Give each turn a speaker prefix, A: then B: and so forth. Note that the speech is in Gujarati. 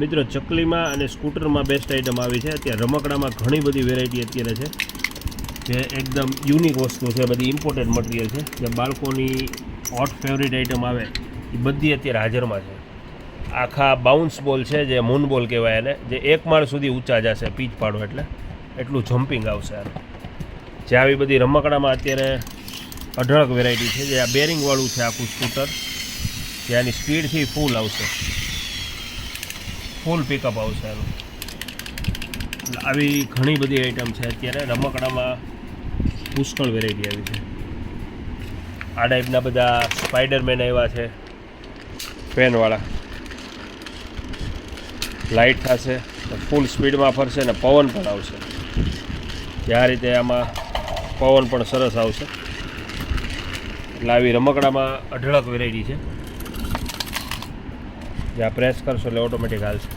A: મિત્રો ચકલીમાં અને સ્કૂટરમાં બેસ્ટ આઇટમ આવી છે. અત્યારે રમકડામાં ઘણી બધી વેરાયટી અત્યારે છે જે એકદમ યુનિક વસ્તુ છે, બધી ઇમ્પોર્ટેડ મટીરિયલ છે. જે બાળકોની હોટ ફેવરિટ આઇટમ આવે એ બધી અત્યારે હાજરમાં છે. આખા બાઉન્સ બોલ છે જે મૂન બોલ કહેવાય એને, જે 1 માળ સુધી ઊંચા જશે પીચ પાડો એટલે એટલું જમ્પિંગ આવશે આનું. જે આવી બધી રમકડામાં અત્યારે અઢળક વેરાયટી છે. જે આ બેરિંગવાળું છે આખું સ્કૂટર, જે આની સ્પીડથી ફૂલ આવશે, ફૂલ પિકઅપ આવશે એનું. એટલે આવી ઘણી બધી આઈટમ છે અત્યારે રમકડામાં, પુષ્કળ વેરાયટી આવી છે. આ ટાઈપના બધા સ્પાઈડરમેન આવ્યા છે ફેનવાળા, લાઇટ થશે, ફૂલ સ્પીડમાં ફરશે ને પવન પણ આવશે. જે આ રીતે આમાં પવન પણ સરસ આવશે. એટલે આવી રમકડામાં અઢળક વેરાયટી છે. જે આ પ્રેસ કરશો એટલે ઓટોમેટિક હાલશે.